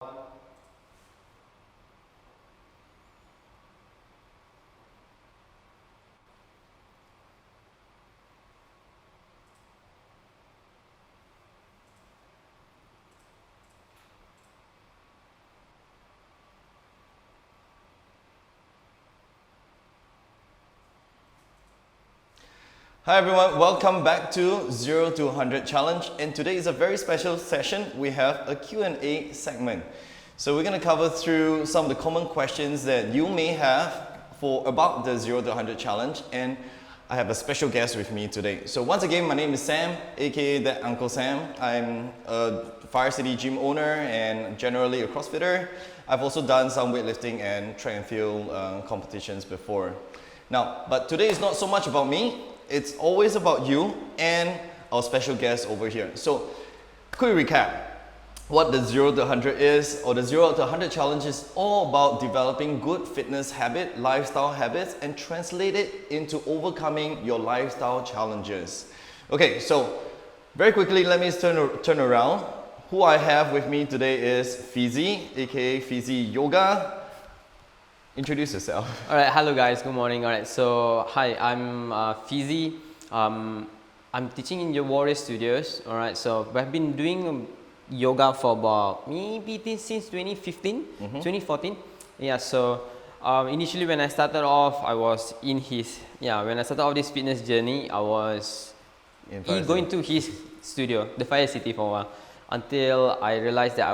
Hi everyone, welcome back to 0 to 100 Challenge, and today is a very special session. We have a Q&A segment. So we're going to cover through some of the common questions that you may have about the 0 to 100 Challenge, and I have a special guest with me today. So once again, my name is Sam, aka that Uncle Sam. I'm a Fire City gym owner and generally a CrossFitter. I've also done some weightlifting and track and field competitions before. Now, but today is not so much about me. It's always about you and our special guest over here. So, quick recap. What the 0 to 100 is, or the 0 to 100 Challenge is all about developing good fitness habit, lifestyle habits, and translate it into overcoming your lifestyle challenges. Okay, so very quickly, let me turn around. Who I have with me today is Fizzy, aka Fizzy Yoga. Introduce yourself. Alright, hello guys, good morning. Alright, so hi, I'm Fizzy. I'm teaching in your Warrior Studios. Alright, so I've been doing yoga for about maybe since 2015, 2014. Yeah, so initially when I started off, I was in when I started off this fitness journey, I was going to his studio, the Fire City, for a while. Until I realized that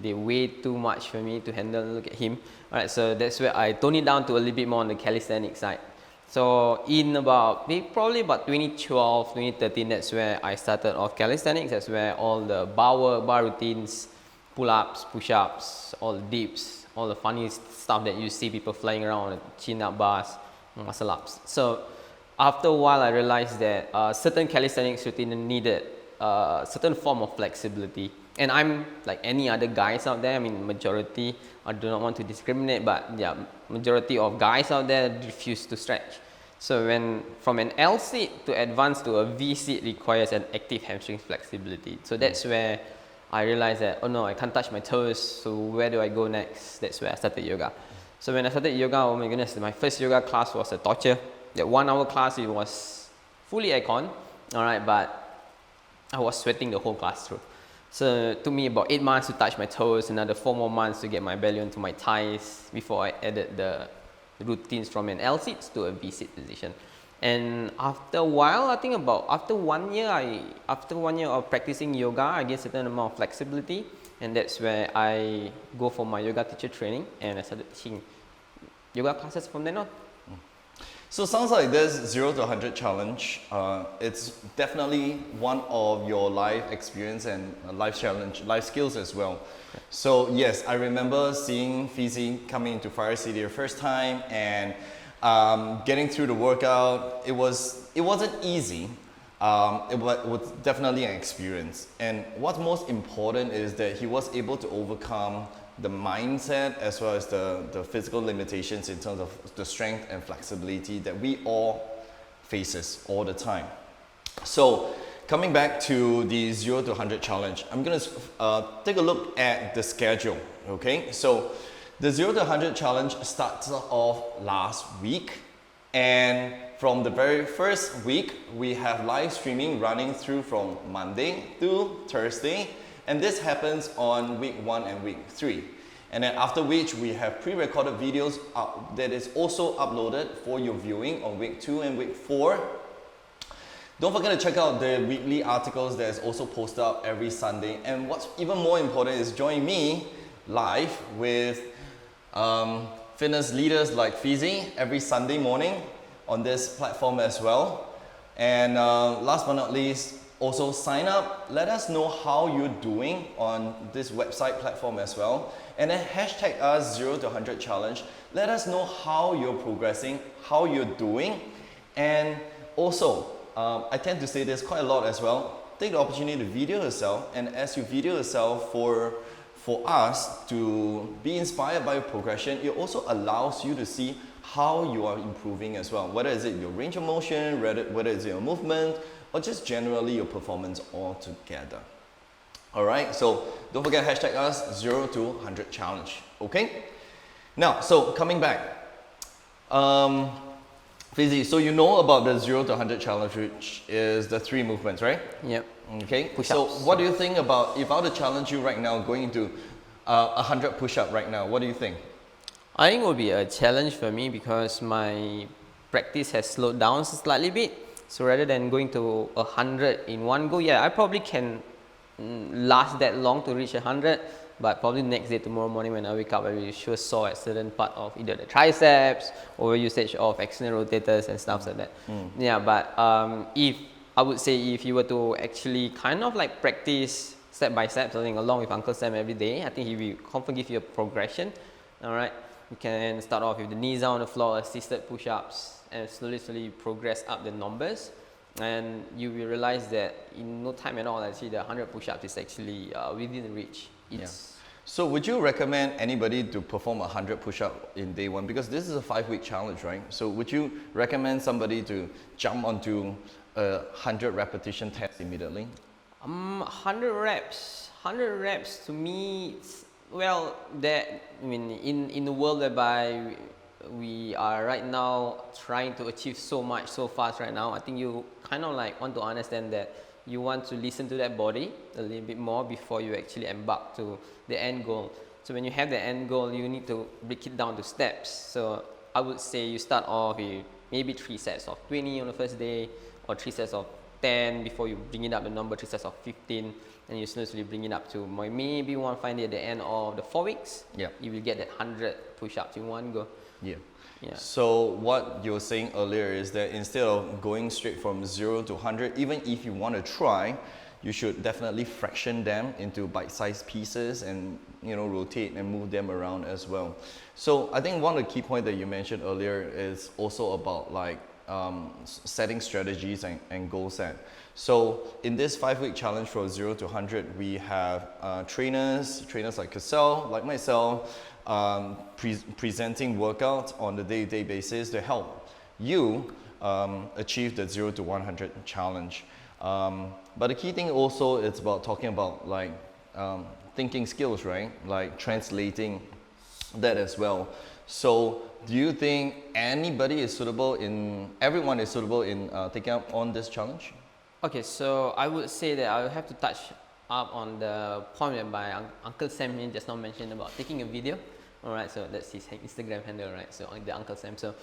they weigh too much for me to handle. Look at him. Alright, so that's where I toned it down to a little bit more on the calisthenic side. So in probably about 2012, 2013, that's where I started off calisthenics. That's where all the bar routines, pull-ups, push-ups, all the dips, all the funny stuff that you see people flying around, chin-up bars, muscle-ups. So after a while, I realized that certain calisthenics routine needed certain form of flexibility, and I'm like any other guys out there. I mean, majority, I do not want to discriminate, but yeah, majority of guys out there refuse to stretch. So when from an L sit to advance to a V sit requires an active hamstring flexibility. So that's where I realized that, oh no, I can't touch my toes, so where do I go next? That's where I started yoga. So when I started yoga, oh my goodness, my first yoga class was a torture. That 1 hour class, it was fully aircon, alright, but I was sweating the whole class through. So it took me about 8 months to touch my toes, another 4 more months to get my belly onto my thighs before I added the routines from an L sit to a V sit position. And after a while, I think after 1 year of practicing yoga, I get a certain amount of flexibility, and that's where I go for my yoga teacher training, and I started teaching yoga classes from then on. So sounds like this 0 to 100 Challenge, it's definitely one of your life experience and life skills as well. So yes, I remember seeing Fizzy coming into Fire City the first time, and getting through the workout. It wasn't easy. It was definitely an experience. And what's most important is that he was able to overcome the mindset as well as the physical limitations in terms of the strength and flexibility that we all faces all the time. So coming back to the 0 to 100 Challenge, I'm going to take a look at the schedule. Okay, so the 0 to 100 Challenge starts off last week, and from the very first week we have live streaming running through from Monday to Thursday. And this happens on week 1 and week 3. And then after which we have pre-recorded videos that is also uploaded for your viewing on week 2 and week 4. Don't forget to check out the weekly articles that is also posted up every Sunday. And what's even more important is join me live with fitness leaders like Fizzy every Sunday morning on this platform as well. And last but not least, also sign up, let us know how you're doing on this website platform as well, and then hashtag us 0 to 100 Challenge. Let us know how you're progressing, how you're doing. And also I tend to say this quite a lot as well, take the opportunity to video yourself, and as you video yourself for us to be inspired by your progression, it also allows you to see how you are improving as well, whether it's your range of motion, whether it's your movement, or just generally your performance altogether. All right, so don't forget hashtag us 0 to 100 challenge. Okay. Now, so coming back, Fizzy, so you know about the 0 to 100 challenge, which is the 3 movements, right? Yep. Okay. Push-ups. So what do you think about if I were to challenge you right now, going into 100 push-up right now? What do you think? I think it will be a challenge for me because my practice has slowed down slightly bit. So rather than going to 100 in one go, yeah, I probably can last that long to reach 100. But probably next day, tomorrow morning when I wake up, I will sure saw a certain part of either the triceps or usage of external rotators and stuff like that. Yeah, but if I would say if you were to actually kind of like practice step by step, something along with Uncle Sam every day, I think he will confidently give you a progression. All right, you can start off with the knees down on the floor, assisted push-ups, and slowly progress up the numbers. And you will realize that in no time at all, actually, the 100 push-ups is actually within reach. It's So would you recommend anybody to perform 100 push-up in day one? Because this is a 5-week challenge, right? So would you recommend somebody to jump onto a 100 repetition test immediately? 100 reps. 100 reps to me, well, that I mean, in the world whereby we are right now trying to achieve so much so fast right now, I think you kind of like want to understand that you want to listen to that body a little bit more before you actually embark to the end goal. So when you have the end goal, you need to break it down to steps. So I would say you start off with maybe 3 sets of 20 on the first day, or 3 sets of 10 before you bring it up the number, 3 sets of 15, and you slowly bring it up to maybe you want to find it at the end of the 4 weeks. Yeah. You will get that 100 push-ups in one go. Yeah. Yeah. So what you were saying earlier is that instead of going straight from 0 to 100, even if you want to try, you should definitely fraction them into bite-sized pieces and rotate and move them around as well. So I think one of the key points that you mentioned earlier is also about like setting strategies and goal set. So in this 5-week challenge from 0 to 100, we have trainers like Cassell, like myself, presenting workouts on a day-to-day basis to help you achieve the 0 to 100 challenge. But the key thing also is about talking about like thinking skills, right? Like translating that as well. So do you think everyone is suitable in taking up on this challenge? Okay, so I would say that I will have to touch up on the point by Uncle Sam just now mentioned about taking a video. Alright, so that's his Instagram handle, right? So the Uncle Sam. So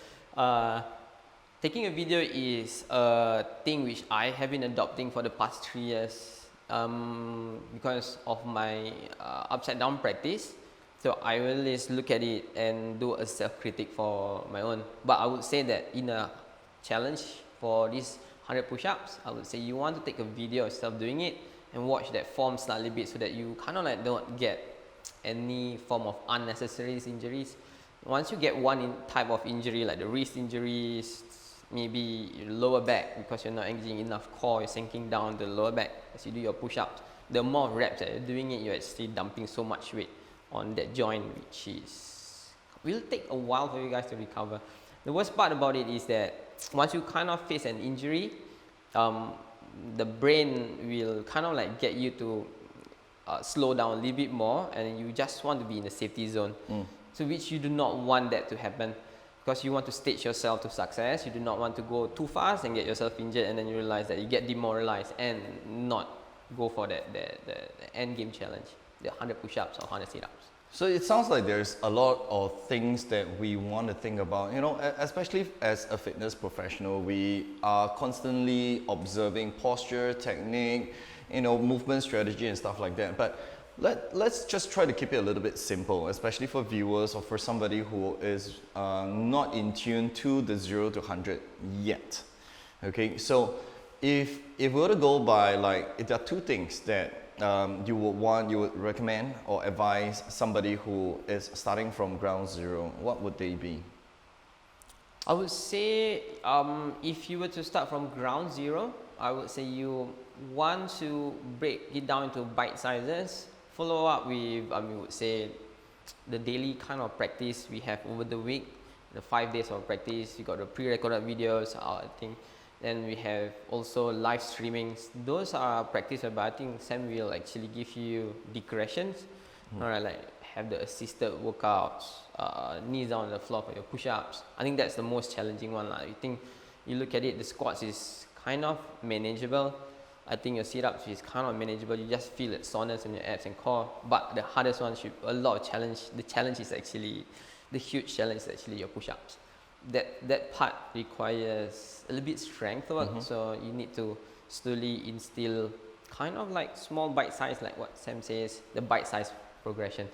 taking a video is a thing which I have been adopting for the past 3 years because of my upside down practice. So I always look at it and do a self-critic for my own. But I would say that in a challenge for these 100 push-ups, I would say you want to take a video of yourself doing it and watch that form slightly bit so that you kind of like don't get any form of unnecessary injuries. Once you get one type of injury like the wrist injuries, maybe your lower back because you're not engaging enough core, you're sinking down the lower back as you do your push-ups. The more reps that you're doing it, you're actually dumping so much weight on that joint, which will take a while for you guys to recover. The worst part about it is that once you kind of face an injury, the brain will kind of like get you to slow down a little bit more, and you just want to be in the safety zone. So which you do not want that to happen, because you want to stage yourself to success. You do not want to go too fast and get yourself injured, and then you realize that you get demoralized and not go for the end game challenge, the 100 push-ups or 100 sit-ups. So it sounds like there's a lot of things that we want to think about, especially as a fitness professional. We are constantly observing posture, technique, movement strategy and stuff like that. But let's just try to keep it a little bit simple, especially for viewers or for somebody who is not in tune to the 0 to 100 yet. Okay, so if we were to go by, like, if there are 2 things that you would recommend or advise somebody who is starting from ground zero, what would they be? I would say if you were to start from ground zero, I would say you want to break it down into bite sizes. Follow up with, we would say, the daily kind of practice we have over the week, the 5 days of practice. You got the pre-recorded videos. I think Then we have also live streamings. Those are practice, but I think Sam will actually give you digressions. Alright, like have the assisted workouts, knees down on the floor for your push-ups. I think that's the most challenging one. You think you look at it, the squats is kind of manageable. I think your sit-ups is kind of manageable. You just feel that soreness in your abs and core. But the hardest one should a lot of challenge. The challenge is actually the huge challenge is actually your push-ups. That part requires a little bit strength work. So you need to slowly instill kind of like small bite size, like what Sam says, the bite size progressions.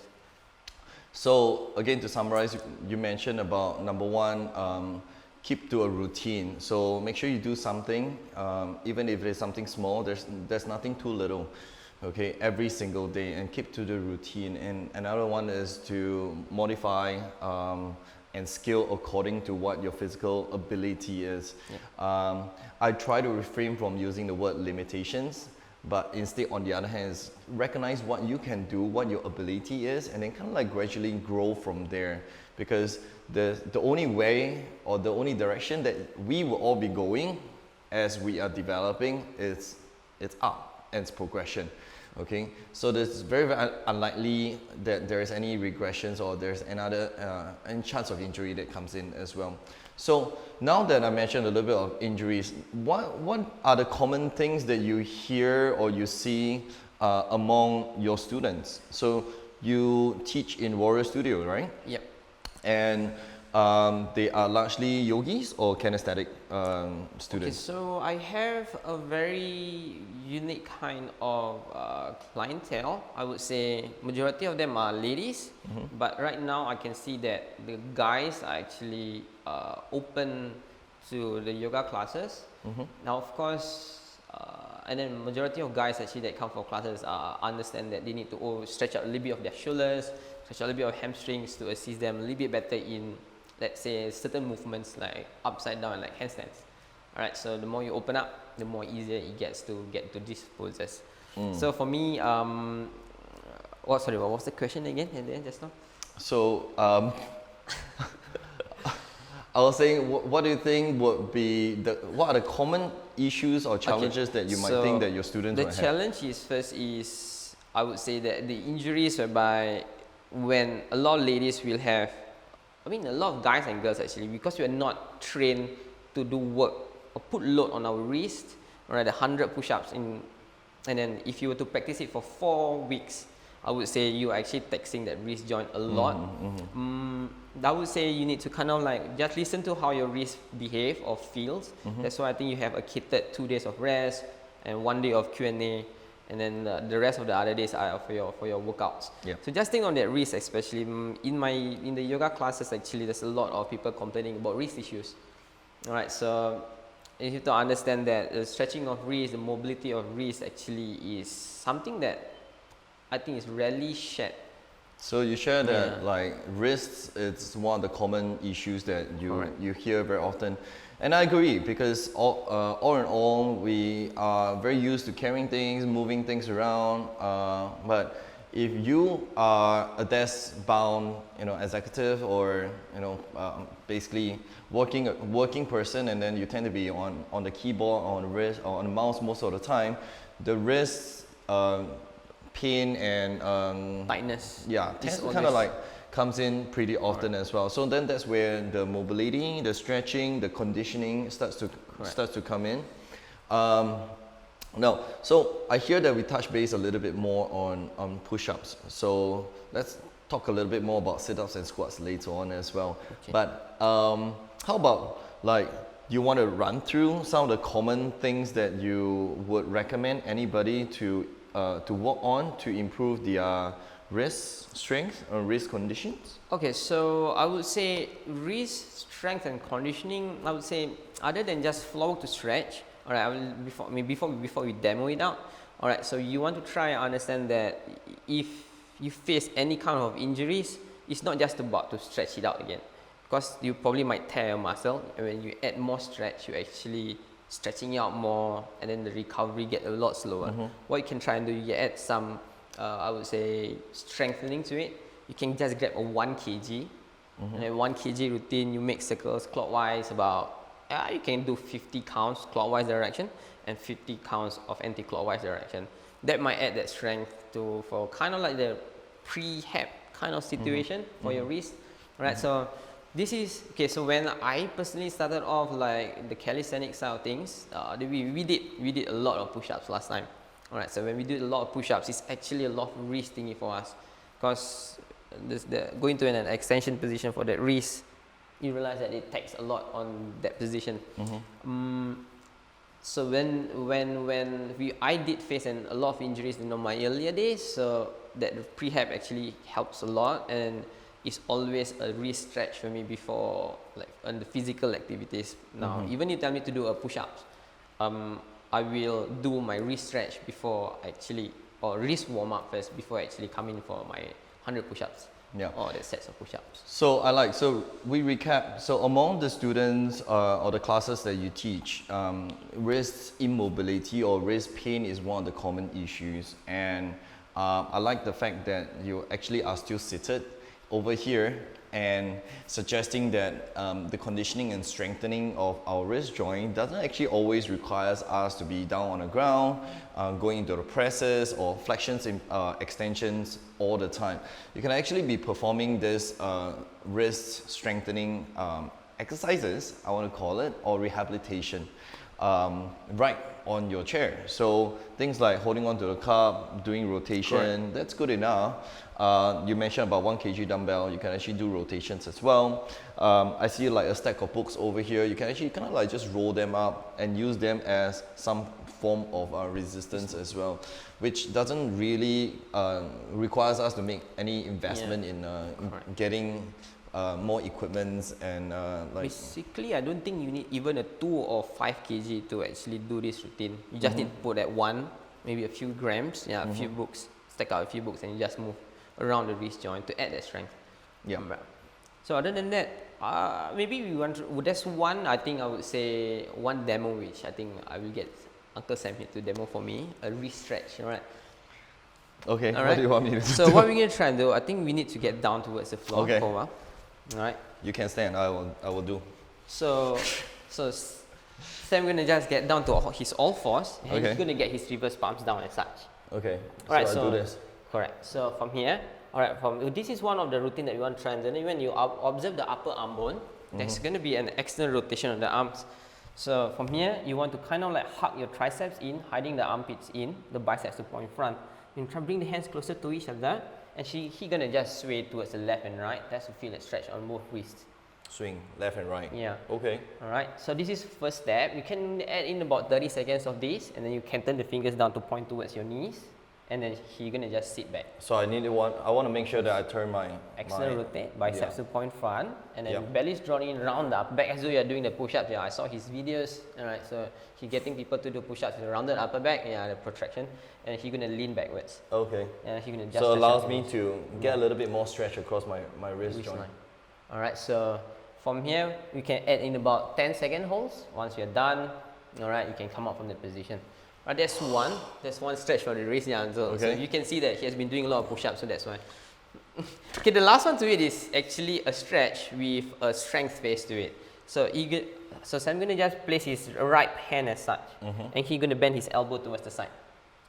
So again, to summarize, you mentioned about number one, keep to a routine. So make sure you do something, even if it's something small. There's nothing too little. Okay, every single day, and keep to the routine. And another one is to modify and scale according to what your physical ability is. Yeah. I try to refrain from using the word limitations, but instead, on the other hand, is recognize what you can do, what your ability is, and then kind of like gradually grow from there. Because the only way or the only direction that we will all be going as we are developing is it's up and it's progression. Okay, so it's very, very unlikely that there is any regressions or there's any chance of injury that comes in as well. So now that I mentioned a little bit of injuries, what are the common things that you hear or you see among your students? So you teach in Warrior Studio, right? Yep. And they are largely yogis or kinesthetic students? Okay, so I have a very unique kind of clientele. I would say majority of them are ladies, but right now I can see that the guys are actually open to the yoga classes. Now, of course, and then majority of guys actually that come for classes understand that they need to stretch out a little bit of their shoulders, stretch out a little bit of hamstrings to assist them a little bit better in, let's say, certain movements like upside down and like handstands. Alright, so the more you open up, the more easier it gets to get to these poses. So for me, what was the question again at the end just now? So I was saying, what do you think would be what are the common issues or challenges that you might think that your students will have? The challenge is first is, I would say that the injuries whereby when a lot of ladies will have, I mean a lot of guys and girls actually, because we are not trained to do work or put load on our wrist, right, 100 push-ups and then if you were to practice it for 4 weeks, I would say you are actually taxing that wrist joint a lot. I would say you need to kind of like just listen to how your wrist behave or feels. That's why I think you have a catered 2 days of rest and 1 day of Q&A, and then the rest of the other days are for your workouts. Yeah. So just think on that wrist, especially in the yoga classes. Actually, there's a lot of people complaining about wrist issues. All right, so you have to understand that the stretching of wrist, the mobility of wrist, actually is something that I think is rarely shared. So you share that like wrists, it's one of the common issues that you hear very often, and I agree because all in all we are very used to carrying things, moving things around. But if you are a desk-bound, executive or basically working person, and then you tend to be on the keyboard, on the wrist, or on the mouse most of the time, the wrists. Pain and tightness. Yeah, tends to kind of like comes in pretty often as well. So then that's where the mobility, the stretching, the conditioning starts to come in. Now, so I hear that we touch base a little bit more on push-ups. So let's talk a little bit more about sit-ups and squats later on as well. Okay. But how about like you want to run through some of the common things that you would recommend anybody to work on to improve their wrist strength or wrist conditions? Okay, so I would say wrist strength and conditioning, I would say other than just floor to stretch, all right, before we demo it out, all right, so you want to try and understand that if you face any kind of injuries, it's not just about to stretch it out again, because you probably might tear a muscle, and when you add more stretch, you actually stretching out more, and then the recovery get a lot slower. What you can try and do, you add some, I would say, strengthening to it. You can just grab a 1 kg, and then 1 kg routine, you make circles clockwise about you can do 50 counts clockwise direction and 50 counts of anti-clockwise direction. That might add that strength to for kind of like the prehab kind of situation for your wrist, right? So this is okay. So when I personally started off like the calisthenics side of things, we did a lot of push-ups last time. All right. So when we did a lot of push-ups, it's actually a lot of wrist thingy for us, because going to an extension position for that wrist, you realize that it takes a lot on that position. So I did face a lot of injuries in my earlier days, so that prehab actually helps a lot, and it's always a wrist stretch for me before like on the physical activities. Now even you tell me to do a push-ups, I will do my wrist stretch before actually, or wrist warm up first before I actually come in for my 100 push-ups. Yeah. Or the sets of push-ups. So we recap. So among the students or the classes that you teach, wrist immobility or wrist pain is one of the common issues. And I like the fact that you actually are still seated over here and suggesting that the conditioning and strengthening of our wrist joint doesn't actually always requires us to be down on the ground, going into the presses or flexions and extensions all the time. You can actually be performing this wrist strengthening exercises, I want to call it, or rehabilitation, right on your chair. So things like holding onto the cup, doing rotation, Correct. that's good enough. You mentioned about 1 kg dumbbell, you can actually do rotations as well. I see like a stack of books over here. You can actually kind of like just roll them up and use them as some form of resistance as well, which doesn't really requires us to make any investment in getting more equipments and like. Basically, I don't think you need even a 2 or 5 kg to actually do this routine. You just need to put at maybe a few grams, a few books, stack out a few books, and you just move around the wrist joint to add that strength. Yeah. So other than that, maybe we want to, that's one, I think I would say one demo which I think I will get Uncle Sam here to demo for me, a wrist stretch, alright? Okay, All right. what do you want me to do? So what we're going to try and do, I think we need to get down towards the floor Okay. for a while. Alright? You can stand, I will do. So Sam going to just get down to his all fours, and he's going to get his reverse palms down as such. Okay, Alright, so I do this. Correct. So from here, alright, this is one of the routine that we want to try, and then when you observe the upper arm bone, there's going to be an external rotation of the arms. So from here, you want to kind of like hug your triceps in, hiding the armpits in, the biceps to point front. You try to bring the hands closer to each other, and he going to just sway towards the left and right. That's to feel that stretch on both wrists. Swing left and right. Yeah. Okay. Alright, so this is first step. You can add in about 30 seconds of this, and then you can turn the fingers down to point towards your knees, and then you're going to just sit back. So I want to make sure that I turn my External rotate, biceps to point front, and then Yep. belly's drawn in round up back as though you're doing the push-ups. Yeah, I saw his videos. Alright, so he's getting people to do push-ups with a rounded upper back, the protraction, and he's gonna lean backwards. Okay. And he's gonna just So it stretch allows out me the to get a little bit more stretch across my wrist wrist joint. line. Alright, so from here we can add in about 10-second holds. Once you're done, alright, you can come up from the position. Alright, that's one stretch for the wrist. Yeah, so you can see that he has been doing a lot of push-ups, so that's why. Okay, the last one to it is actually a stretch with a strength phase to it. So Sam gonna just place his right hand as such, and he's gonna bend his elbow towards the side.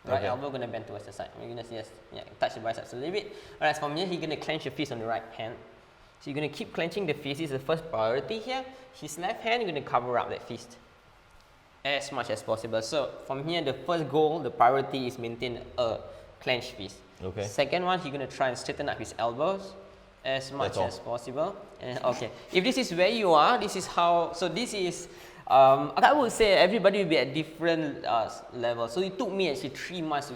Right elbow gonna bend towards the side. We're gonna just touch the biceps a little bit. Alright, so from here he's gonna clench the fist on the right hand. So you're gonna keep clenching the fist. This is the first priority here. His left hand, you're gonna cover up that fist as much as possible. So from here, the first goal, the priority is maintain a clenched fist. Okay. Second one, you're gonna try and straighten up his elbows as much as possible. And okay, if this is where you are, this is how. So this is. I would say everybody will be at different levels. So it took me actually 3 months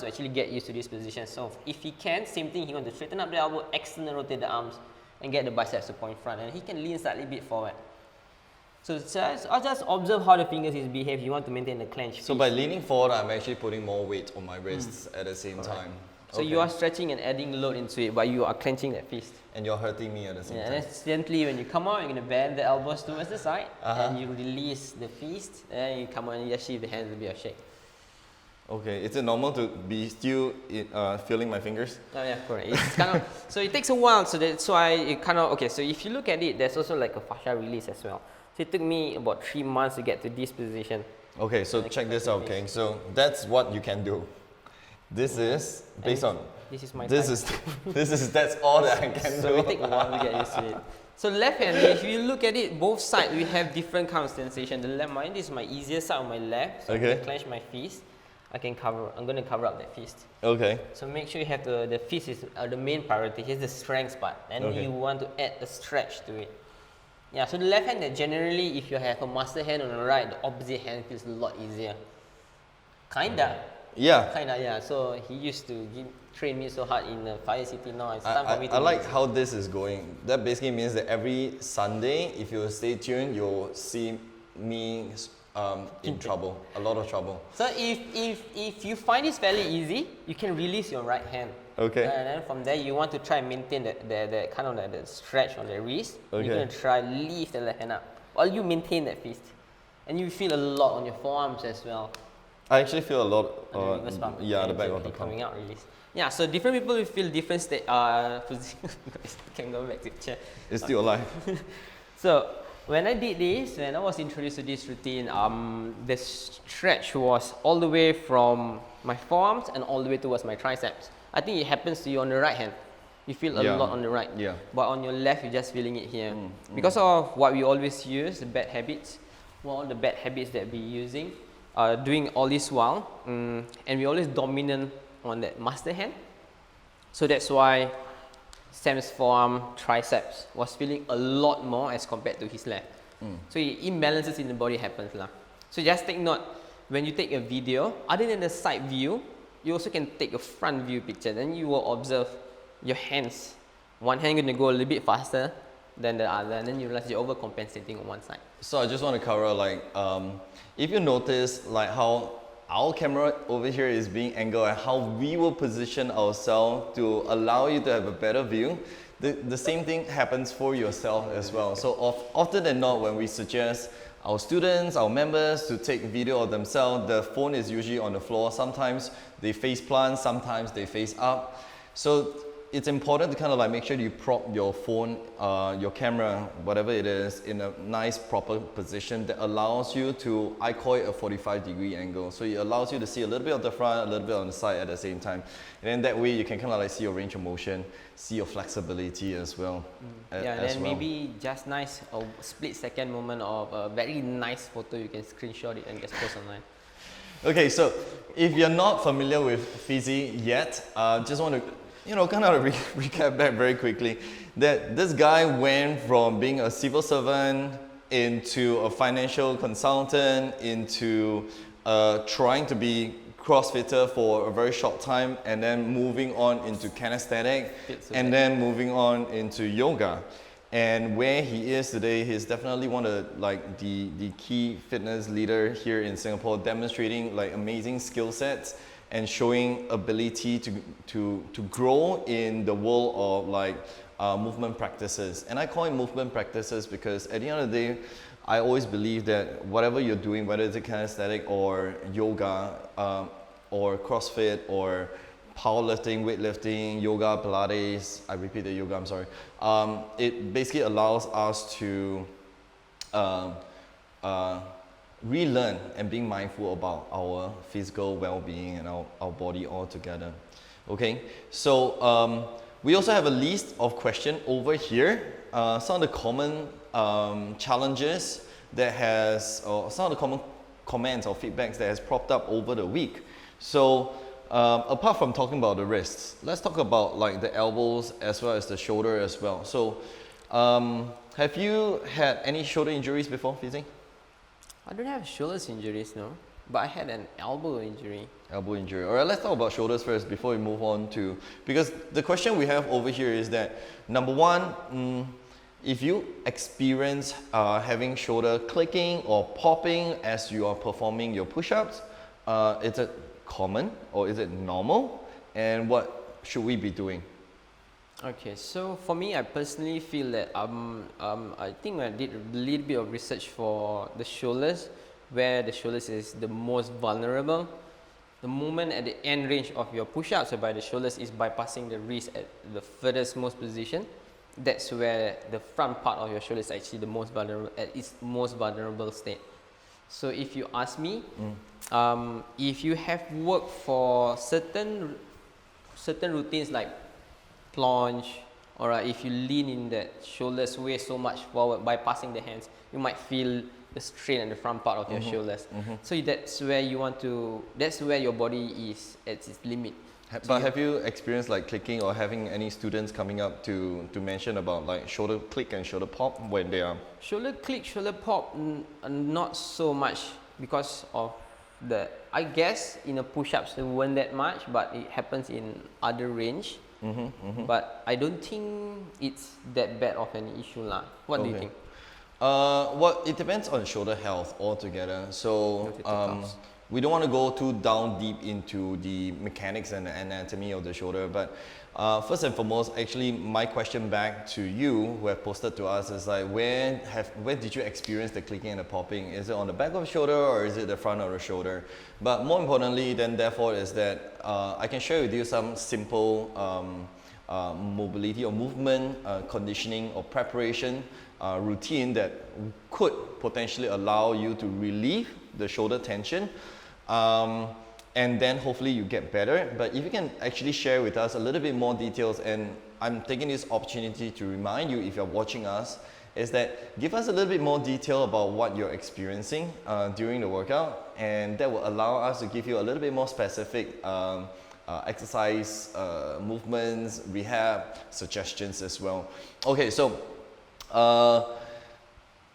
to actually get used to this position. So if he can, same thing, he want to straighten up the elbow, external rotate the arms, and get the biceps to point front, and he can lean slightly bit forward. So I'll just observe how the fingers is behave. You want to maintain the clench. So by leaning forward, I'm actually putting more weight on my wrists at the same time. So you are stretching and adding load into it, but you are clenching that fist. And you're hurting me at the same time. And then gently, when you come out, you're going to bend the elbows towards the side, and you release the fist, and you come out and you just shift the hands a bit of shake. Okay, is it normal to be still feeling my fingers? Oh yeah, correct. It's kind of, so it takes a while, so that's why it kind of, okay, so if you look at it, there's also like a fascia release as well. So it took me about 3 months to get to this position. Okay, so check this out, okay? So that's what you can do. This is based on. This is my This type. is that's all that I can So do. we take a while to get used to it. So left hand, if you look at it, both sides we have different kind of sensation. The left, mine is my easiest side on my left. So Okay. I clench my fist. I'm going to cover up that fist. Okay. So make sure you have the fist is the main priority. Here's the strength part, and Okay. you want to add a stretch to it. Yeah. So the left hand, that generally, if you have a master hand on the right, the opposite hand feels a lot easier. Kinda. Yeah. Kinda. Yeah. So he used to train me so hard in Fire City. Now it's time for me to. I like how this is going. That basically means that every Sunday, if you stay tuned, you'll see me in trouble, a lot of trouble. So if you find this fairly easy, you can release your right hand. Okay. And then from there, you want to try and maintain the kind of the stretch on the wrist. Okay. You're going to try lift the left hand up while you maintain that fist. And you feel a lot on your forearms as well. I actually feel a lot. On the reverse palm. Yeah, the And back so of the keep palm. coming out, release. Yeah, so different people will feel different positions. Can go back to the chair. It's still alive. So when I did this, when I was introduced to this routine, the stretch was all the way from my forearms and all the way towards my triceps. I think it happens to you on the right hand. You feel a Yeah. lot on the right. Yeah. But on your left, you're just feeling it here. Because of what we always use, the bad habits, all the bad habits that we're using, doing all this while, and we're always dominant on that master hand. So that's why Sam's forearm triceps was feeling a lot more as compared to his left. So imbalances in the body happens lah. So just take note, when you take a video, other than the side view, you also can take a front view picture. Then you will observe your hands. One hand going to go a little bit faster than the other, and then you realize you're overcompensating on one side. So I just want to cover like, if you notice like how our camera over here is being angled and how we will position ourselves to allow you to have a better view, the same thing happens for yourself as well. So often than not, when we suggest our students, our members to take video of themselves, the phone is usually on the floor. Sometimes they face plant, sometimes they face up. So it's important to kind of like make sure you prop your phone, your camera, whatever it is, in a nice proper position that allows you to, I call it a 45-degree angle. So it allows you to see a little bit of the front, a little bit on the side at the same time. And then that way you can kind of like see your range of motion, see your flexibility as well. Yeah, and then maybe just nice, a split-second moment of a very nice photo, you can screenshot it and just post online. Okay, so if you're not familiar with Fizzy yet, just want to kind of recap back very quickly that this guy went from being a civil servant into a financial consultant into trying to be CrossFitter for a very short time and then moving on into kinesthetic and then moving on into yoga. And where he is today, he's definitely one of like the key fitness leader here in Singapore, demonstrating like amazing skill sets and showing ability to grow in the world of like movement practices. And I call it movement practices because at the end of the day, I always believe that whatever you're doing, whether it's a kinesthetic or yoga or CrossFit or powerlifting, weightlifting, yoga, Pilates, I repeat the yoga, I'm sorry. It basically allows us to relearn and being mindful about our physical well-being and our body altogether. Okay, so we also have a list of questions over here. Some of the common challenges that has, or some of the common comments or feedbacks that has propped up over the week. So apart from talking about the wrists, let's talk about like the elbows as well as the shoulder as well. So have you had any shoulder injuries before, Fizzy? I don't have shoulder injuries, no, but I had an elbow injury. Elbow injury. All right, let's talk about shoulders first before we move on to, because the question we have over here is that, number one, if you experience having shoulder clicking or popping as you are performing your push-ups, is it common or is it normal? And what should we be doing? Okay, so for me, I personally feel that I think I did a little bit of research for the shoulders, where the shoulders is the most vulnerable. The movement at the end range of your push-ups whereby the shoulders is bypassing the wrist at the furthest most position. that's where the front part of your shoulder is actually the most vulnerable, at its most vulnerable state. So if you ask me, if you have worked for certain routines like plunge, or if you lean in that shoulders way so much forward by passing the hands, you might feel the strain at the front part of your shoulders. So that's where you want to, that's where your body is at its limit. But have you experienced like clicking or having any students coming up to mention about like shoulder click and shoulder pop when they are? Shoulder click, shoulder pop, not so much because of the, I guess in a push-ups it weren't that much, but it happens in other range. But I don't think it's that bad of an issue lah. What do you think? Well, it depends on shoulder health altogether. So we don't want to go too down deep into the mechanics and the anatomy of the shoulder, but first and foremost, actually my question back to you who have posted to us is like, where did you experience the clicking and the popping? Is it on the back of the shoulder or is it the front of the shoulder? But more importantly then therefore is that I can share with you some simple mobility or movement conditioning or preparation routine that could potentially allow you to relieve the shoulder tension, and then hopefully you get better. But if you can actually share with us a little bit more details, and I'm taking this opportunity to remind you if you're watching us, is that give us a little bit more detail about what you're experiencing during the workout, and that will allow us to give you a little bit more specific exercise, movements, rehab suggestions as well. Okay, so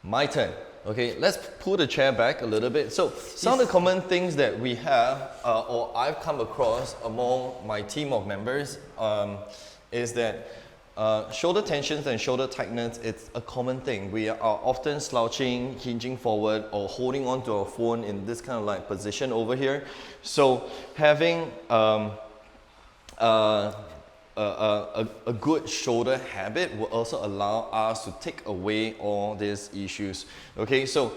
my turn. Okay, let's pull the chair back a little bit. So some of the common things that we have or I've come across among my team of members is that shoulder tensions and shoulder tightness, it's a common thing. We are often slouching, hinging forward, or holding onto our phone in this kind of like position over here. So having a good shoulder habit will also allow us to take away all these issues. Okay, so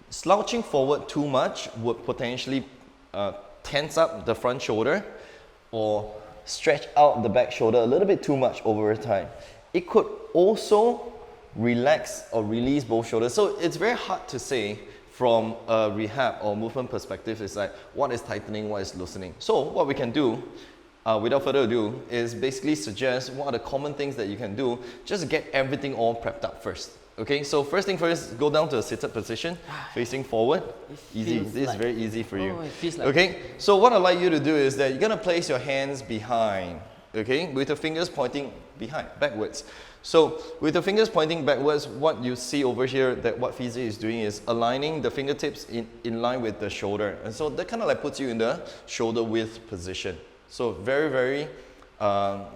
slouching forward too much would potentially tense up the front shoulder or stretch out the back shoulder a little bit too much over time. It could also relax or release both shoulders. So it's very hard to say from a rehab or movement perspective. It's like what is tightening, what is loosening. So what we can do without further ado is basically suggest what are the common things that you can do just to get everything all prepped up first. Okay, so first thing first, go down to a seated position, facing forward. Easy, this is very easy for you. It feels like okay, so what I'd like you to do is that you're gonna place your hands behind, okay, with the fingers pointing behind, backwards. So with the fingers pointing backwards, what you see over here, that what Fizzy is doing is aligning the fingertips in line with the shoulder. And so that kind of like puts you in the shoulder width position. So very, very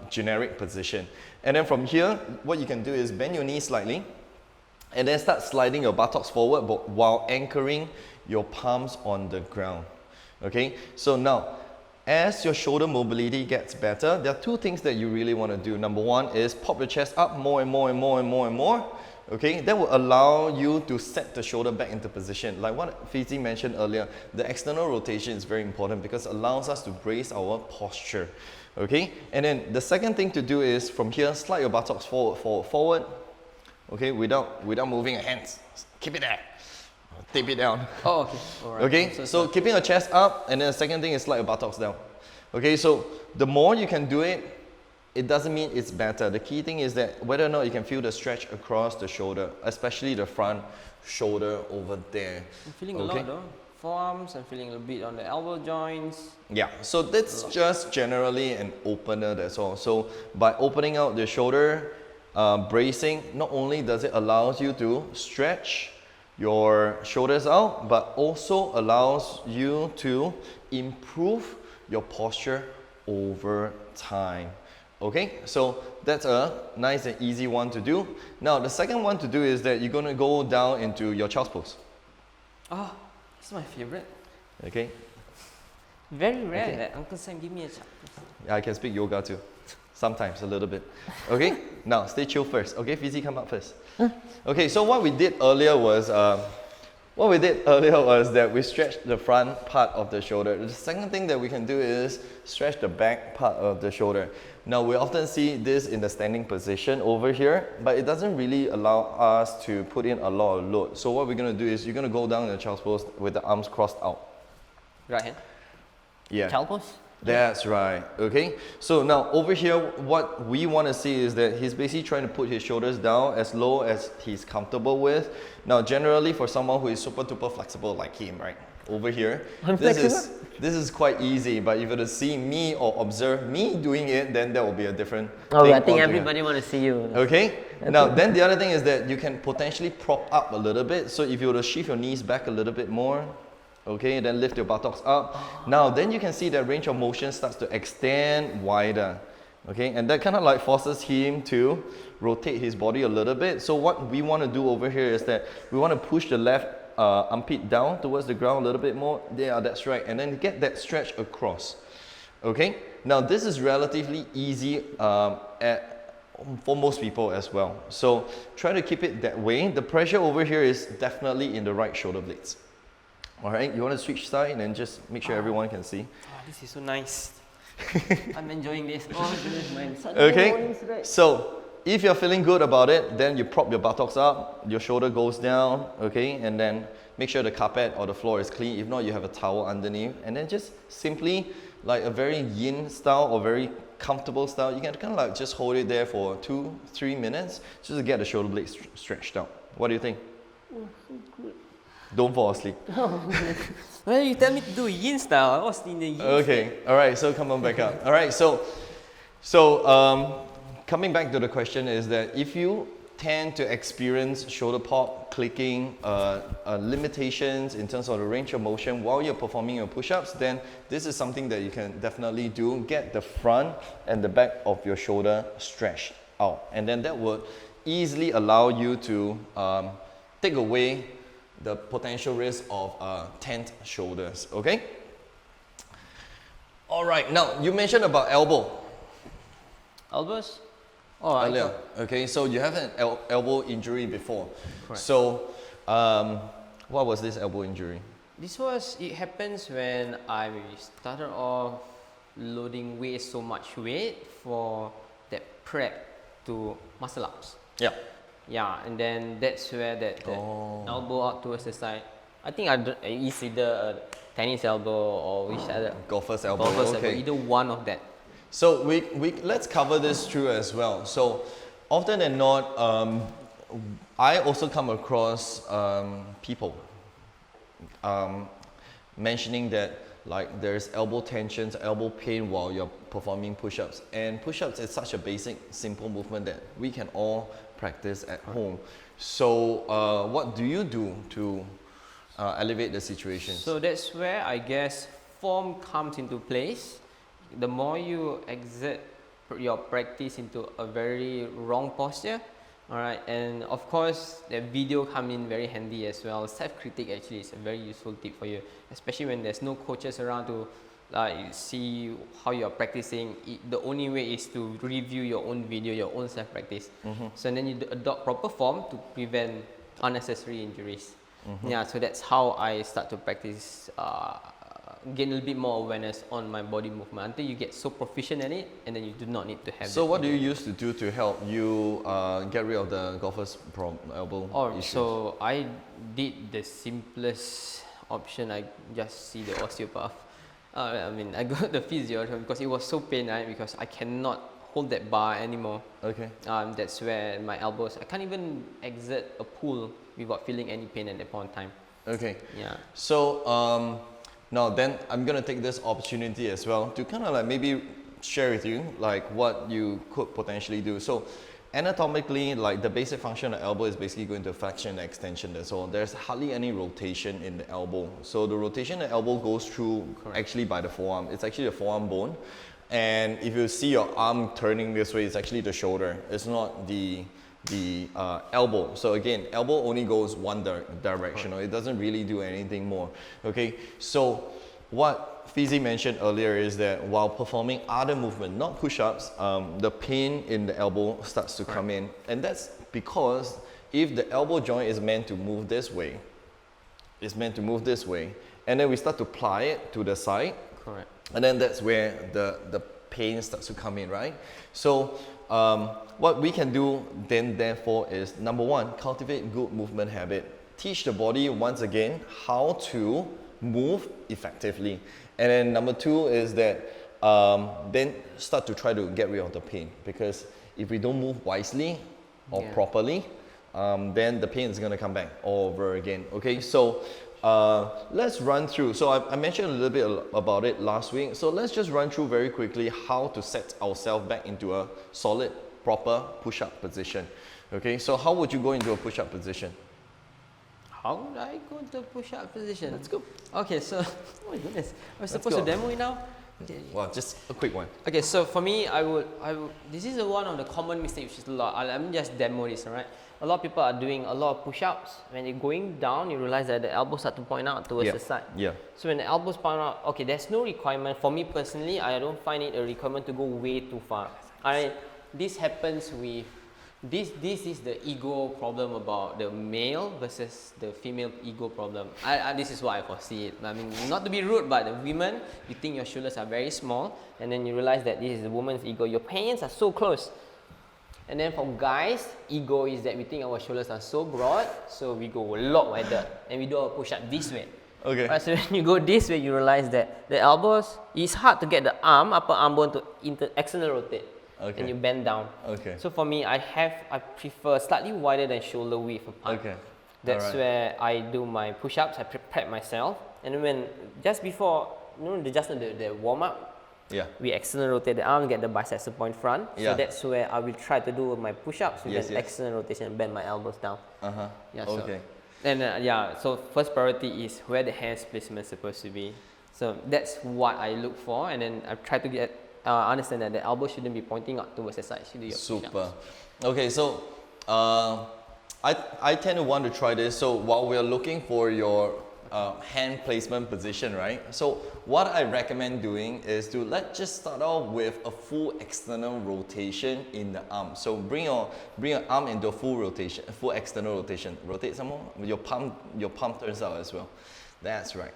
generic position. And then from here, what you can do is bend your knee slightly and then start sliding your buttocks forward, but while anchoring your palms on the ground. Okay, so now, as your shoulder mobility gets better, there are two things that you really want to do. Number one is pop the chest up more and more and more and more and more. Okay, that will allow you to set the shoulder back into position. Like what Fizzy mentioned earlier, the external rotation is very important because it allows us to brace our posture. Okay, and then the second thing to do is from here, slide your buttocks forward, forward, forward. Okay, without moving your hands. Keep it there. Tape it down. Oh, okay. All right. Okay, so keeping your chest up, and then the second thing is slide your buttocks down. Okay, so the more you can do it, it doesn't mean it's better. The key thing is that whether or not you can feel the stretch across the shoulder, especially the front shoulder over there. I'm feeling a lot though. Forearms, I'm feeling a bit on the elbow joints. Yeah, so that's just generally an opener, that's all. So by opening out the shoulder, bracing, not only does it allow you to stretch your shoulders out, but also allows you to improve your posture over time. Okay, so that's a nice and easy one to do. Now, the second one to do is that you're going to go down into your child's pose. Oh, this is my favorite. Okay. Very rare that Uncle Sam give me a child's pose. Yeah, I can speak yoga too. Sometimes, a little bit. Okay, now stay chill first. Okay, Fizzy, come up first. Okay, so what we did earlier was, what we did earlier was that we stretched the front part of the shoulder. The second thing that we can do is stretch the back part of the shoulder. Now we often see this in the standing position over here, but it doesn't really allow us to put in a lot of load. So what we're going to do is you're going to go down in the child's pose with the arms crossed out. Right hand. Yeah. Child pose. That's right. Okay. So now over here, what we want to see is that he's basically trying to put his shoulders down as low as he's comfortable with. Now, generally for someone who is super duper flexible like him, right? Over here, this is quite easy. But if you were to see me or observe me doing it, then that will be a different Oh, thing I think altogether. everybody want to see you. Okay. Now, then the other thing is that you can potentially prop up a little bit. So if you were to shift your knees back a little bit more, okay, then lift your buttocks up. Now, then you can see that range of motion starts to extend wider. Okay, and that kind of like forces him to rotate his body a little bit. So what we want to do over here is that we want to push the left armpit down towards the ground a little bit more. Yeah, that's right. And then get that stretch across. Okay, now this is relatively easy for most people as well. So try to keep it that way. The pressure over here is definitely in the right shoulder blades. All right, you want to switch side and just make sure everyone can see. Oh, this is so nice. I'm enjoying this. Oh, goodness, man. Okay, so if you're feeling good about it, then you prop your buttocks up, your shoulder goes down, okay, and then make sure the carpet or the floor is clean. If not, you have a towel underneath, and then just simply like a very yin style or very comfortable style, you can kind of like just hold it there for 2-3 minutes just to get the shoulder blades stretched out. What do you think? Oh, so good. Don't fall asleep. Well, you tell me to do yin style. I was in the yin. Okay, all right, so come on back up. All right, so coming back to the question is that if you tend to experience shoulder pop, clicking, limitations in terms of the range of motion while you're performing your push-ups, then this is something that you can definitely do. Get the front and the back of your shoulder stretched out, and then that would easily allow you to take away the potential risk of tent shoulders, okay? All right, now you mentioned about elbow Elbows? Oh, earlier, okay? So you have an elbow injury before. Correct. So what was this elbow injury? it happens when I started off loading so much weight for that prep to muscle ups. Yeah. Yeah, and then that's where that elbow out towards the side. I think it's either a tennis elbow or which other? Golfer's elbow, Golfer's okay. elbow, either one of that. So let's cover this through as well. So often than not, I also come across people mentioning that like there's elbow tensions, elbow pain while you're performing push-ups. And push-ups is such a basic, simple movement that we can all practice at home. So what do you do to elevate the situation? So that's where I guess form comes into place. The more you exert your practice into a very wrong posture, all right, and of course the video come in very handy as well. Self-critique actually is a very useful tip for you, especially when there's no coaches around to see how you're practicing. The only way is to review your own video, your own self-practice. So then you adopt proper form to prevent unnecessary injuries. Yeah, so that's how I start to practice, gain a little bit more awareness on my body movement until you get so proficient at it, and then you do not need to have. So what do you use to do to help you get rid of the golfer's elbow issues? So I did the simplest option. I just see the osteopath. I mean, I got the physio because it was so pain, right? Because I cannot hold that bar anymore. Okay. That's where my elbows, I can't even exert a pull without feeling any pain at that point in time. Okay. Yeah. So now then I'm gonna take this opportunity as well to kind of like maybe share with you like what you could potentially do. So anatomically, like the basic function of the elbow is basically going to flexion and extension. That's all. There's hardly any rotation in the elbow. So the rotation of the elbow goes through actually by the forearm. It's actually the forearm bone. And if you see your arm turning this way, it's actually the shoulder. It's not the elbow. So again, elbow only goes one direction. It doesn't really do anything more. Okay. So what Fizzy mentioned earlier is that while performing other movement, not push-ups, the pain in the elbow starts to come in, and that's because if the elbow joint is meant to move this way, is meant to move this way. And then we start to ply it to the side. Correct. And then that's where the pain starts to come in, right? So what we can do then therefore is, number one, cultivate good movement habit. Teach the body once again how to move effectively. And then number two is that then start to try to get rid of the pain, because if we don't move wisely or properly, then the pain is going to come back all over again. Okay, so let's run through. So I mentioned a little bit about it last week. So let's just run through very quickly how to set ourselves back into a solid, proper push-up position. Okay, so how would you go into a push-up position? How would I go into push-up position? Let's go. Okay, so oh my goodness, am I supposed go. to demo it now? Okay. Well, just a quick one. Okay, so for me, I would. This is one of the common mistakes, which is a lot. Let me just demo this, alright? A lot of people are doing a lot of push-ups. When you're going down, you realize that the elbows start to point out towards the side. Yeah. So when the elbows point out, okay, there's no requirement. For me personally, I don't find it a requirement to go way too far. Alright, this happens with. This is the ego problem about the male versus the female ego problem. This is what I foresee it. I mean, not to be rude, but the women, you think your shoulders are very small, and then you realize that this is the woman's ego. Your hands are so close. And then for guys, ego is that we think our shoulders are so broad, so we go a lot wider, and we do a push-up this way. Okay. Right, so when you go this way, you realize that the elbows, it's hard to get the arm, upper arm bone to external rotate. Okay. And you bend down. Okay. So for me, I prefer slightly wider than shoulder width apart. Okay. That's where I do my push-ups. I prepare myself, and when just before, the warm up, we external rotate the arm, get the biceps to point front. So that's where I will try to do my push-ups with an external rotation and bend my elbows down. Yeah. Okay. So, and so first priority is where the hands placement is supposed to be. So that's what I look for, and then I try to get. Understand that the elbow shouldn't be pointing out towards the side. Should do your Super. Okay, so I tend to want to try this. So while we're looking for your hand placement position, right? So what I recommend doing is to let's just start off with a full external rotation in the arm. So bring your arm into a full rotation, a full external rotation. Rotate some more. Your palm turns out as well. That's right.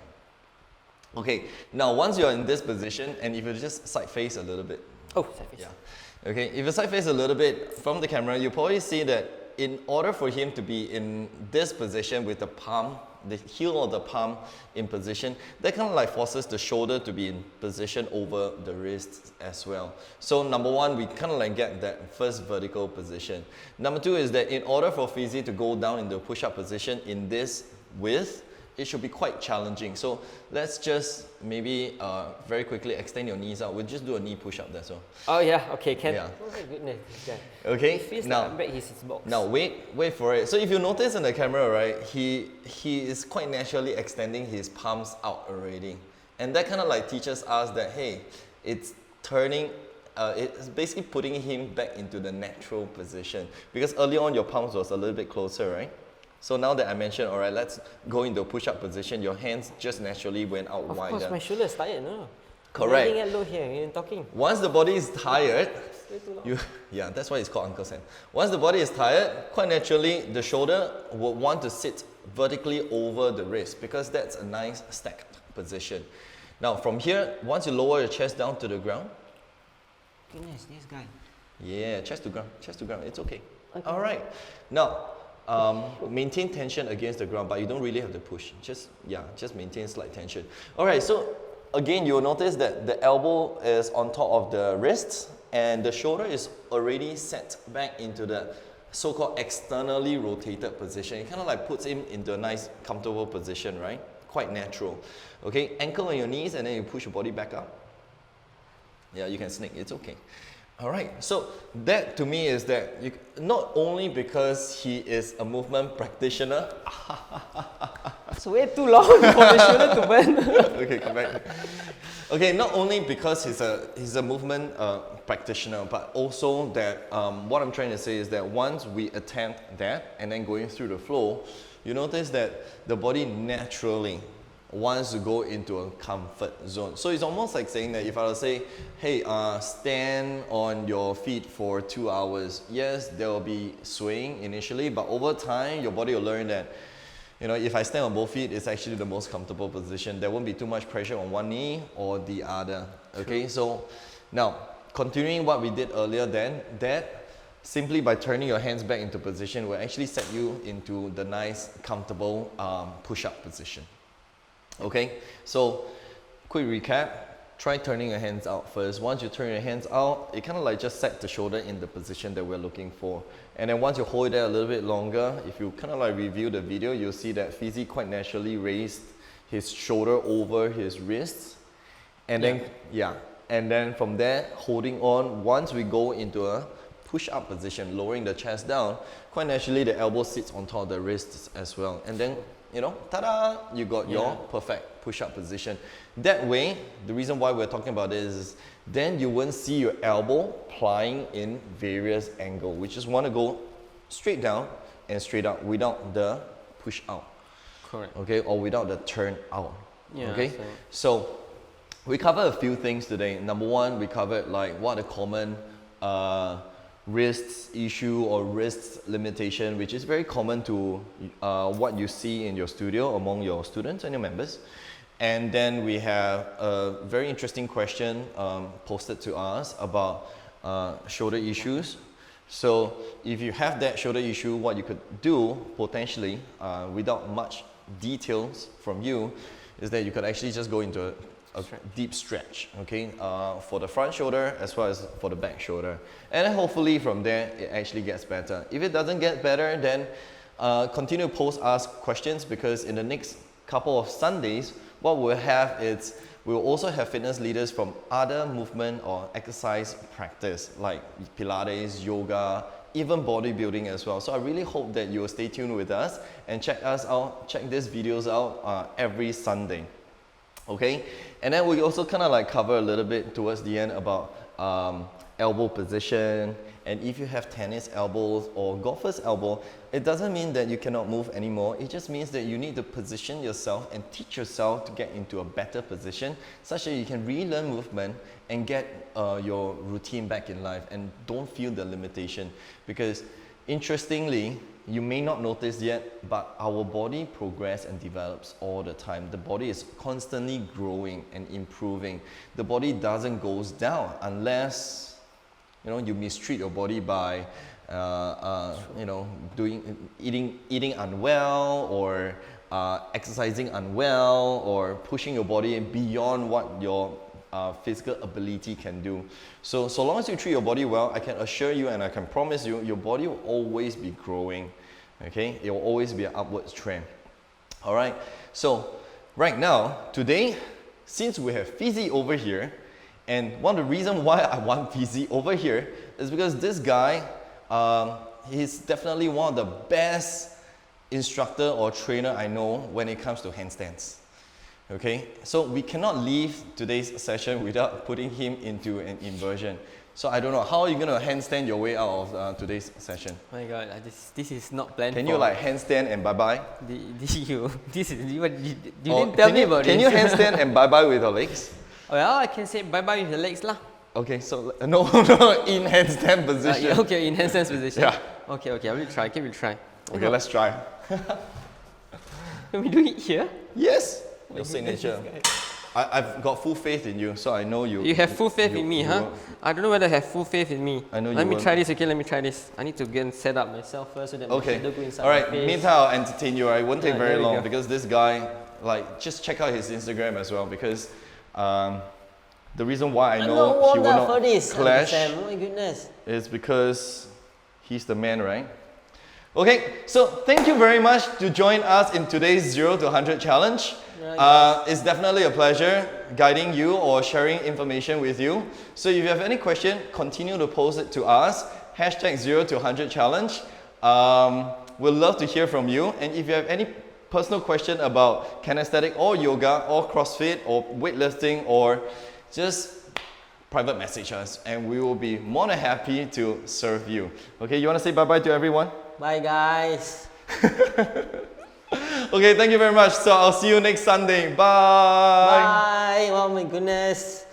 Okay, now once you're in this position, and if you just side face a little bit. Oh, side face. Yeah. Okay, if you side face a little bit from the camera, you'll probably see that in order for him to be in this position with the palm, the heel of the palm in position, that kind of like forces the shoulder to be in position over the wrists as well. So number one, we kind of like get that first vertical position. Number two is that in order for Fizzy to go down into a push-up position in this width, it should be quite challenging. So let's just maybe very quickly extend your knees out. We'll just do a knee push-up, that's all. Oh yeah, okay, can. Yeah. Oh my goodness, this guy. Okay, He feels now, like I'm back his box. now wait for it. So if you notice in the camera, right, he is quite naturally extending his palms out already. And that kind of like teaches us that, hey, it's turning, it's basically putting him back into the natural position. Because earlier on your palms was a little bit closer, right? So now that I mentioned, all right, let's go into a push-up position. Your hands just naturally went out wider. Of course, my shoulder is tired, no? Correct. I'm getting low here, you're talking. Once the body is tired, Way too long. that's why it's called Uncle Sam. Once the body is tired, quite naturally, the shoulder will want to sit vertically over the wrist because that's a nice stacked position. Now from here, once you lower your chest down to the ground. Goodness, this guy. Yeah, chest to ground, it's okay. All right. Now, maintain tension against the ground, but you don't really have to push. Just maintain slight tension. All right, so again, you'll notice that the elbow is on top of the wrists and the shoulder is already set back into the so-called externally rotated position. It kind of like puts him into a nice, comfortable position, right? Quite natural. Okay, ankle on your knees and then you push your body back up. Yeah, you can snake, it's okay. All right, so that to me is that not only because he is a movement practitioner. It's way too long for the shoulder to bend. Okay, come back. Okay, not only because he's a movement practitioner, but also that what I'm trying to say is that once we attempt that and then going through the flow, you notice that the body naturally wants to go into a comfort zone. So it's almost like saying that if I were to say, hey, stand on your feet for 2 hours. Yes, there will be swaying initially, but over time, your body will learn that, if I stand on both feet, it's actually the most comfortable position. There won't be too much pressure on one knee or the other. Okay, so now continuing what we did earlier then, that simply by turning your hands back into position will actually set you into the nice, comfortable push-up position. Okay, so quick recap. Try turning your hands out first. Once you turn your hands out, it kind of like just set the shoulder in the position that we're looking for. And then once you hold it there a little bit longer, if you kind of like review the video, you'll see that Fizzy quite naturally raised his shoulder over his wrists. And then, and then from there, holding on, once we go into a push-up position, lowering the chest down, quite naturally the elbow sits on top of the wrists as well. And then, ta-da, you got your perfect push-up position. That way, the reason why we're talking about this is then you won't see your elbow plying in various angles. We just want to go straight down and straight up without the push out. Correct. Okay, or without the turn out. Yeah, okay, so we covered a few things today. Number one, we covered like what are common wrists issue or wrists limitation, which is very common to what you see in your studio among your students and your members. And then we have a very interesting question posted to us about shoulder issues. So if you have that shoulder issue, what you could do potentially without much details from you is that you could actually just go into a deep stretch, okay, for the front shoulder as well as for the back shoulder. And then hopefully from there, it actually gets better. If it doesn't get better, then continue to post us questions, because in the next couple of Sundays, what we'll have is, we'll also have fitness leaders from other movement or exercise practice, like Pilates, yoga, even bodybuilding as well. So I really hope that you will stay tuned with us and check us out, check these videos out every Sunday. Okay, and then we also kind of like cover a little bit towards the end about elbow position, and if you have tennis elbows or golfer's elbow, it doesn't mean that you cannot move anymore. It just means that you need to position yourself and teach yourself to get into a better position such that you can relearn movement and get your routine back in life and don't feel the limitation. Because interestingly, you may not notice yet, but our body progresses and develops all the time. The body is constantly growing and improving. The body doesn't go down unless you mistreat your body by eating unwell, or exercising unwell, or pushing your body beyond what your physical ability can do. So long as you treat your body well, I can assure you and I can promise you, your body will always be growing. Okay, it will always be an upward trend. All right, so right now, today, since we have Fizzy over here, and one of the reasons why I want Fizzy over here is because this guy, he's definitely one of the best instructor or trainer I know when it comes to handstands. Okay, so we cannot leave today's session without putting him into an inversion. So I don't know, how are you going to handstand your way out of today's session? Oh my god, this is not planned. Can you like handstand and bye-bye? You didn't tell me about Can this. you handstand and bye-bye with your legs? Well, I can say bye-bye with the legs lah. Okay, so no, in handstand position. Okay, in handstand position. Yeah. Okay, I will try. Okay, we'll try. Okay, let's try. Can we do it here? Yes, your signature. I've got full faith in you, so I know you. You have full faith in me, huh? I don't know whether I have full faith in me. I know you Let me won't. try this, okay? Let me try this. I need to go and set up myself first so that my Okay. shadow go inside All right, my face. meantime, I'll entertain you. It won't take Yeah, very there we long go. because this guy, like, just check out his Instagram as well, because the reason why I know he will not for this, clash Sam. Oh my goodness. is because he's the man, right? Okay, so thank you very much to join us in today's 0 to 100 challenge. It's definitely a pleasure guiding you or sharing information with you. So if you have any question, continue to post it to us. Hashtag 0 to 100 challenge. We'd love to hear from you. And if you have any personal question about kinesthetic or yoga or CrossFit or weightlifting, or just private message us and we will be more than happy to serve you. Okay, you want to say bye-bye to everyone? Bye, guys. Okay, thank you very much. So I'll see you next Sunday. Bye. Bye. Oh my goodness.